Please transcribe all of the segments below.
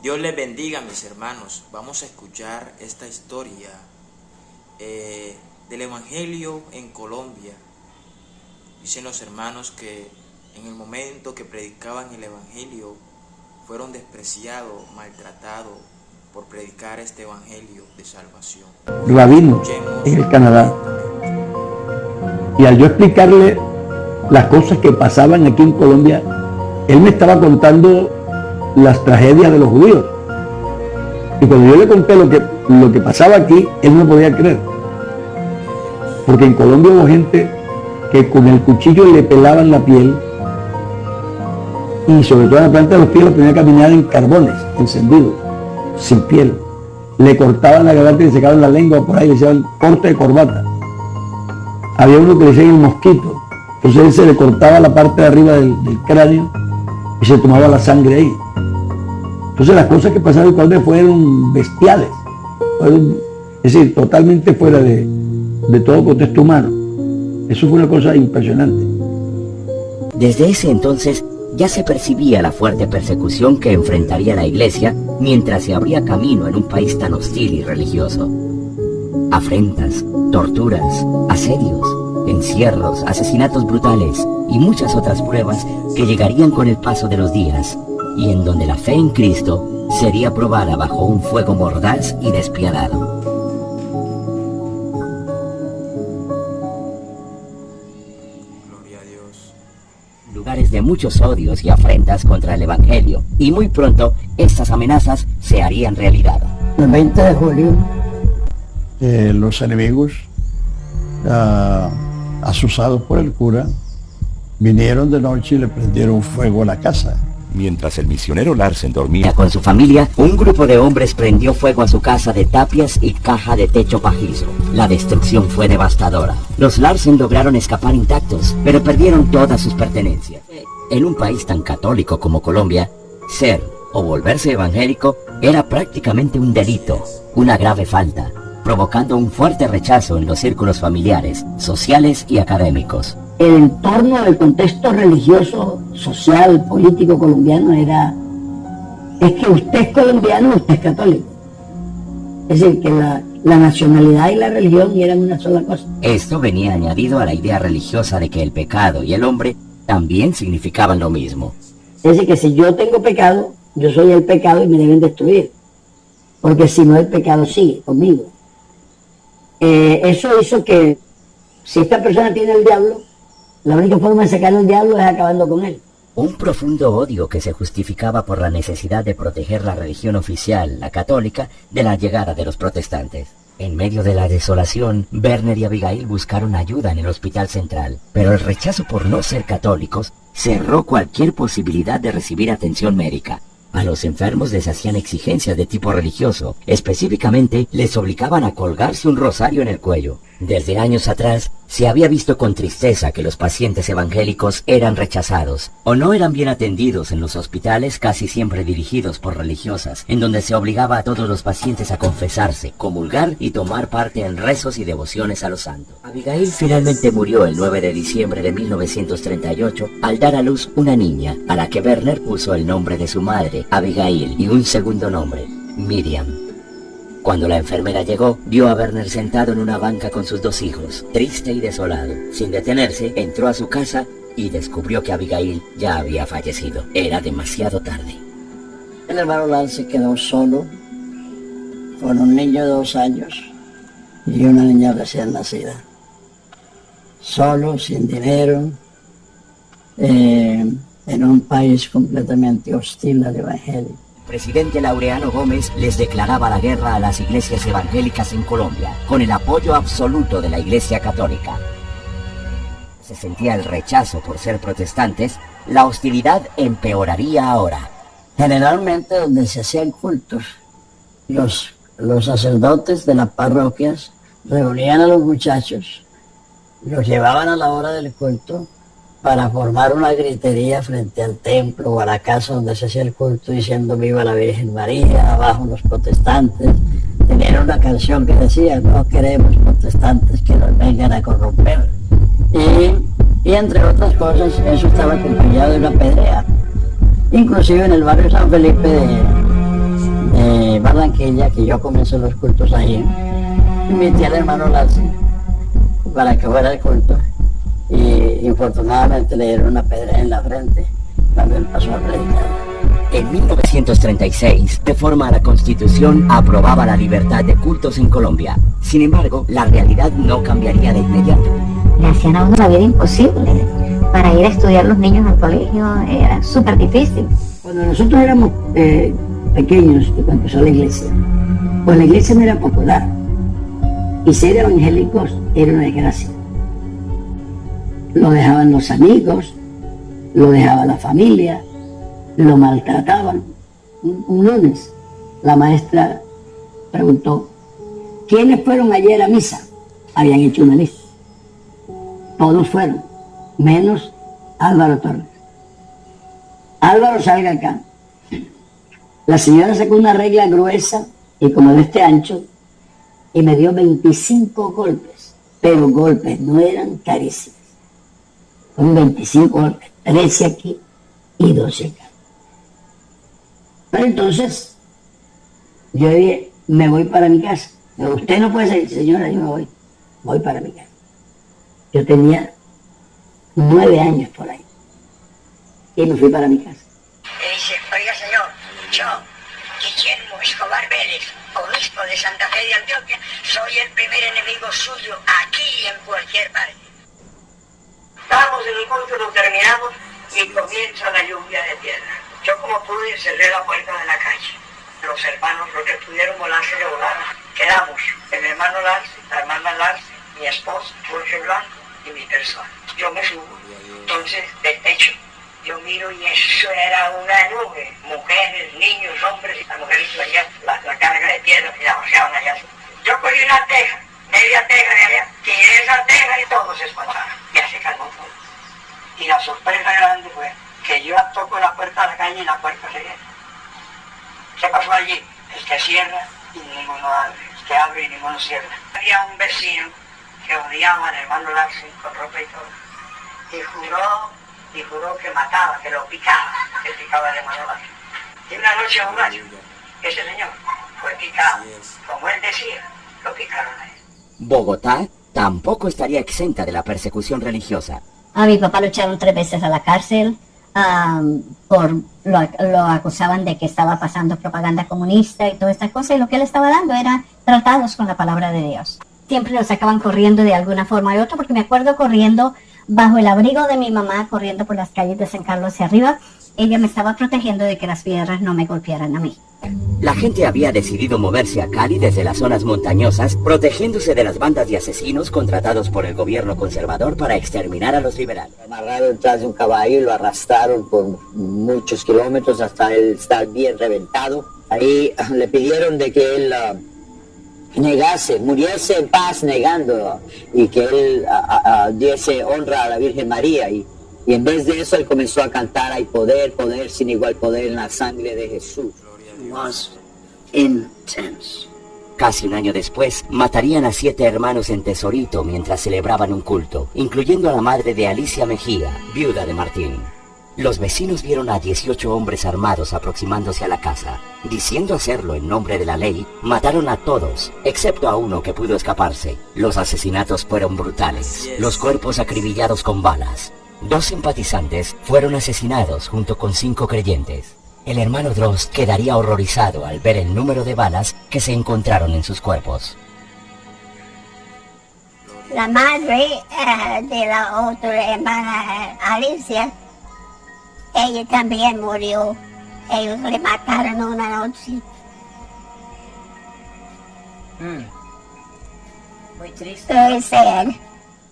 Dios les bendiga, mis hermanos. Vamos a escuchar esta historia del Evangelio en Colombia. Dicen los hermanos que en el momento que predicaban el Evangelio fueron despreciados, maltratados por predicar este Evangelio de salvación. Rabino en el Canadá. Y al yo explicarle las cosas que pasaban aquí en Colombia, él me estaba contando las tragedias de los judíos. Y cuando yo le conté lo que pasaba aquí, él no podía creer. Porque en Colombia hubo gente que con el cuchillo le pelaban la piel, y sobre todo en la planta de los pies lo tenía que caminar en carbones, encendidos, sin piel. Le cortaban la garganta y le secaban la lengua por ahí, le decían corte de corbata. Había uno que le decían el mosquito. Entonces él se le cortaba la parte de arriba del cráneo y se tomaba la sangre ahí. Entonces las cosas que pasaron en Colombia fueron bestiales. Es decir, totalmente fuera de todo contexto humano. Eso fue una cosa impresionante. Desde ese entonces ya se percibía la fuerte persecución que enfrentaría la Iglesia mientras se abría camino en un país tan hostil y religioso. Afrentas, torturas, asedios, encierros, asesinatos brutales y muchas otras pruebas que llegarían con el paso de los días, y en donde la fe en Cristo sería probada bajo un fuego mordaz y despiadado. Lugares de muchos odios y afrentas contra el Evangelio, y muy pronto estas amenazas se harían realidad. El 20 de julio, los enemigos, asusados por el cura, vinieron de noche y le prendieron fuego a la casa. Mientras el misionero Larsen dormía Con su familia, un grupo de hombres prendió fuego a su casa de tapias y caja de techo pajizo. La destrucción fue devastadora. Los Larsen lograron escapar intactos, pero perdieron todas sus pertenencias. En un país tan católico como Colombia, ser o volverse evangélico era prácticamente un delito, una grave falta, provocando un fuerte rechazo en los círculos familiares, sociales y académicos. el entorno del contexto religioso, social, político colombiano es que usted es colombiano, usted es católico. Es decir, que la nacionalidad y la religión eran una sola cosa. Esto venía añadido a la idea religiosa de que el pecado y el hombre también significaban lo mismo. Es decir, que si yo tengo pecado, yo soy el pecado y me deben destruir. Porque si no, el pecado sigue conmigo. Eso hizo que, si esta persona tiene el diablo, la única forma de sacar al diablo es acabando con él. Un profundo odio que se justificaba por la necesidad de proteger la religión oficial, la católica, de la llegada de los protestantes. En medio de la desolación, Werner y Abigail buscaron ayuda en el hospital central, pero el rechazo por no ser católicos cerró cualquier posibilidad de recibir atención médica. A los enfermos les hacían exigencias de tipo religioso, específicamente les obligaban a colgarse un rosario en el cuello. Desde años atrás, se había visto con tristeza que los pacientes evangélicos eran rechazados o no eran bien atendidos en los hospitales casi siempre dirigidos por religiosas, en donde se obligaba a todos los pacientes a confesarse, comulgar y tomar parte en rezos y devociones a los santos. Abigail finalmente murió el 9 de diciembre de 1938 al dar a luz una niña, a la que Werner puso el nombre de su madre, Abigail, y un segundo nombre, Miriam. Cuando la enfermera llegó, vio a Werner sentado en una banca con sus dos hijos, triste y desolado. Sin detenerse, entró a su casa y descubrió que Abigail ya había fallecido. Era demasiado tarde. El hermano Lance quedó solo, con un niño de 2 años y una niña recién nacida. Solo, sin dinero, en un país completamente hostil al Evangelio. El presidente Laureano Gómez les declaraba la guerra a las iglesias evangélicas en Colombia, con el apoyo absoluto de la Iglesia Católica. Se sentía el rechazo por ser protestantes, la hostilidad empeoraría ahora. Generalmente donde se hacían cultos, los sacerdotes de las parroquias reunían a los muchachos, los llevaban a la hora del culto para formar una gritería frente al templo o a la casa donde se hacía el culto diciendo viva la Virgen María, abajo los protestantes. Tenían una canción que decía no queremos protestantes que nos vengan a corromper. Y entre otras cosas eso estaba acompañado de una pedrea. Inclusive en el barrio San Felipe aquella que yo comencé los cultos ahí, invité al hermano Larsen para que fuera al culto y infortunadamente le dieron una pedra en la frente cuando él pasó a predicar. En 1936, reforma a la Constitución aprobaba la libertad de cultos en Colombia. Sin embargo, la realidad no cambiaría de inmediato. Le hacían a uno la vida imposible. Para ir a estudiar los niños al colegio era súper difícil. Cuando nosotros éramos pequeños, cuando empezó la iglesia, pues la iglesia no era popular. Y ser evangélicos era una desgracia. Lo dejaban los amigos, lo dejaba la familia, lo maltrataban. Un lunes la maestra preguntó, ¿quiénes fueron ayer a misa? Habían hecho una lista. Todos fueron, menos Álvaro Torres. Álvaro, salga acá. La señora sacó una regla gruesa y como de este ancho y me dio 25 golpes, pero golpes, no eran caricias. Fueron 25 golpes, 13 aquí y 12 acá. Pero entonces, yo dije, me voy para mi casa. Pero usted no puede salir, señora, yo me voy para mi casa. Yo tenía 9 años por ahí. Y me fui para mi casa. Le dice, oiga señor, yo, Guillermo Escobar Vélez, obispo de Santa Fe de Antioquia, soy el primer enemigo suyo aquí y en cualquier parte. Estábamos en el culto, lo terminamos y comienza la lluvia de piedra. Yo como pude cerré la puerta de la calle. Los hermanos, los que pudieron volar, se volaron. Quedamos el hermano Larsen, la hermana Larsen, mi esposa, Jorge Blanco y mi persona. Yo me subo, entonces del techo yo miro y eso era una nube, mujeres, niños, hombres, y las mujeres allá, la carga de piedra que la vaciaban allá. Yo cogí una teja, media teja de allá, tiré esa teja y todos se espantaron. Ya se calmó todo. Y la sorpresa grande fue que yo toco la puerta de la calle y la puerta se cierra. ¿Qué pasó allí? El que cierra y ninguno abre, el que abre y ninguno cierra. Había un vecino que odiaba al hermano Larsen con ropa y todo. Y juró que mataba, que lo picaba, que picaba al hermano Larsen. Y una noche un gallo, ese señor fue picado. Como él decía, lo picaron a él. Bogotá tampoco estaría exenta de la persecución religiosa. A mi papá lo echaron 3 veces a la cárcel. Lo acusaban de que estaba pasando propaganda comunista y toda esta cosa, y lo que él estaba dando era tratados con la palabra de Dios. Siempre lo sacaban corriendo de alguna forma u otra, porque me acuerdo corriendo bajo el abrigo de mi mamá, corriendo por las calles de San Carlos hacia arriba. Ella me estaba protegiendo de que las piedras no me golpearan a mí. La gente había decidido moverse a Cali desde las zonas montañosas, protegiéndose de las bandas de asesinos contratados por el gobierno conservador para exterminar a los liberales. Lo amarraron detrás de un caballo y lo arrastraron por muchos kilómetros hasta él estar bien reventado. Ahí le pidieron de que él negase, muriese en paz negando, y que él diese honra a la Virgen María. Y en vez de eso él comenzó a cantar, hay poder, poder sin igual poder en la sangre de Jesús. Was intense. Casi un año después, matarían a 7 hermanos en Tesorito mientras celebraban un culto, incluyendo a la madre de Alicia Mejía, viuda de Martín. Los vecinos vieron a 18 hombres armados aproximándose a la casa. Diciendo hacerlo en nombre de la ley, mataron a todos, excepto a uno que pudo escaparse. Los asesinatos fueron brutales, los cuerpos acribillados con balas. 2 simpatizantes fueron asesinados junto con 5 creyentes. El hermano Droz quedaría horrorizado al ver el número de balas que se encontraron en sus cuerpos. La madre de la otra hermana Alicia, ella también murió. Ellos le mataron una noche. Muy triste. Very sad.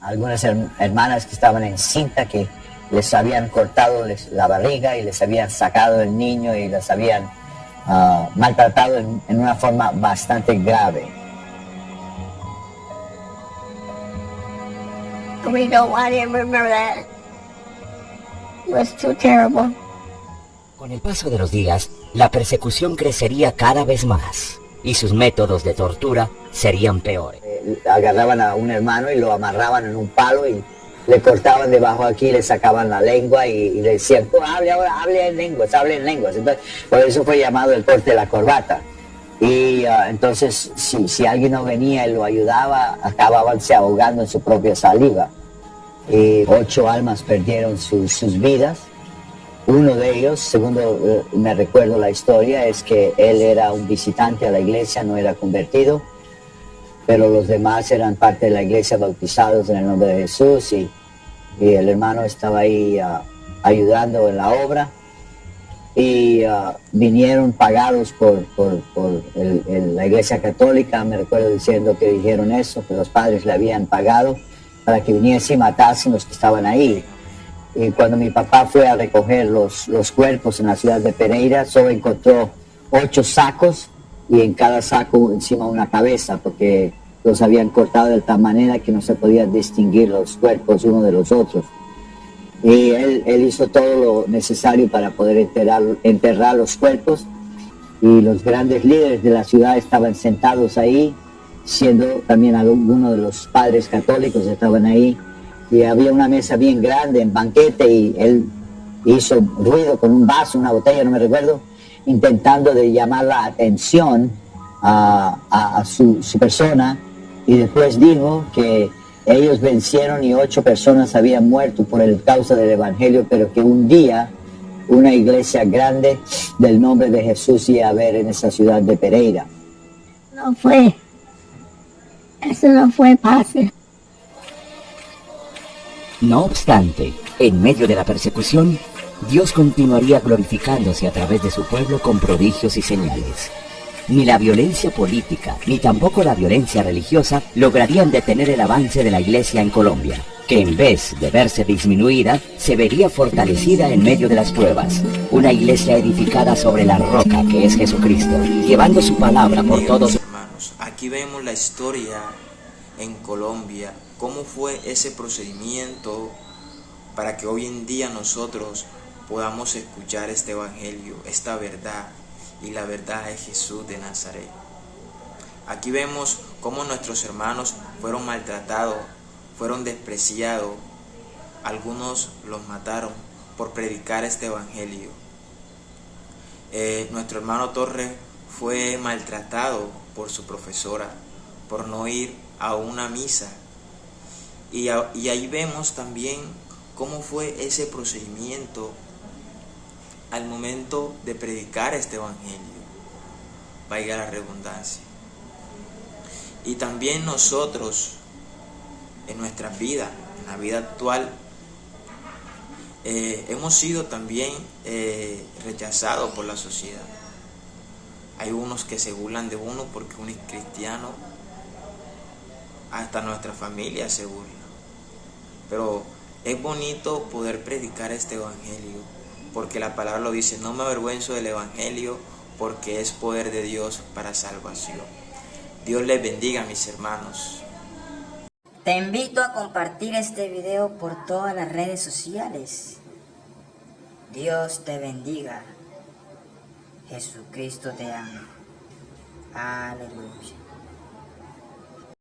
Algunas hermanas que estaban en cinta que les habían cortado la barriga y les habían sacado el niño y les habían maltratado en una forma bastante grave. We don't want to remember that. It was too terrible. Con el paso de los días, la persecución crecería cada vez más y sus métodos de tortura serían peores. Agarraban a un hermano y lo amarraban en un palo y le cortaban debajo aquí, le sacaban la lengua y le decían, hable ahora, hable en lenguas. Entonces, por eso fue llamado el corte de la corbata. Y Y entonces, si alguien no venía y lo ayudaba, acababan se ahogando en su propia saliva. 8 almas perdieron sus vidas. Uno de ellos, segundo me recuerdo la historia, es que él era un visitante a la iglesia, no era convertido, pero los demás eran parte de la iglesia bautizados en el nombre de Jesús y el hermano estaba ahí ayudando en la obra. Y vinieron pagados por la iglesia católica. Me recuerdo diciendo que dijeron eso, que los padres le habían pagado para que viniesen y matasen los que estaban ahí. Y cuando mi papá fue a recoger los cuerpos en la ciudad de Pereira, solo encontró 8 sacos y en cada saco encima una cabeza, porque los habían cortado de tal manera que no se podían distinguir los cuerpos uno de los otros. Y él hizo todo lo necesario para poder enterrar los cuerpos, y los grandes líderes de la ciudad estaban sentados ahí, siendo también algunos de los padres católicos estaban ahí, y había una mesa bien grande en banquete y él hizo ruido con un vaso, una botella, no me recuerdo, intentando de llamar la atención a su persona, y después dijo que ellos vencieron y 8 personas habían muerto por el causa del evangelio, pero que un día una iglesia grande del nombre de Jesús iba a haber en esa ciudad de Pereira. No fue, eso no fue fácil. No obstante, en medio de la persecución, Dios continuaría glorificándose a través de su pueblo con prodigios y señales. Ni la violencia política, ni tampoco la violencia religiosa lograrían detener el avance de la iglesia en Colombia, que en vez de verse disminuida, se vería fortalecida en medio de las pruebas. Una iglesia edificada sobre la roca que es Jesucristo, llevando su palabra por todos. Hermanos, aquí vemos la historia en Colombia, cómo fue ese procedimiento para que hoy en día nosotros podamos escuchar este evangelio, esta verdad. Y la verdad es Jesús de Nazaret. Aquí vemos cómo nuestros hermanos fueron maltratados, fueron despreciados, algunos los mataron por predicar este evangelio. Nuestro hermano Torres fue maltratado por su profesora por no ir a una misa. Y ahí vemos también cómo fue ese procedimiento al momento de predicar este evangelio, valga la redundancia. Y también nosotros, en nuestra vida, en la vida actual, hemos sido también rechazados por la sociedad. Hay unos que se burlan de uno porque uno es cristiano, hasta nuestra familia se burla. Pero es bonito poder predicar este evangelio, porque la palabra lo dice: no me avergüenzo del evangelio, porque es poder de Dios para salvación. Dios les bendiga, mis hermanos. Te invito a compartir este video por todas las redes sociales. Dios te bendiga. Jesucristo te ama. Aleluya.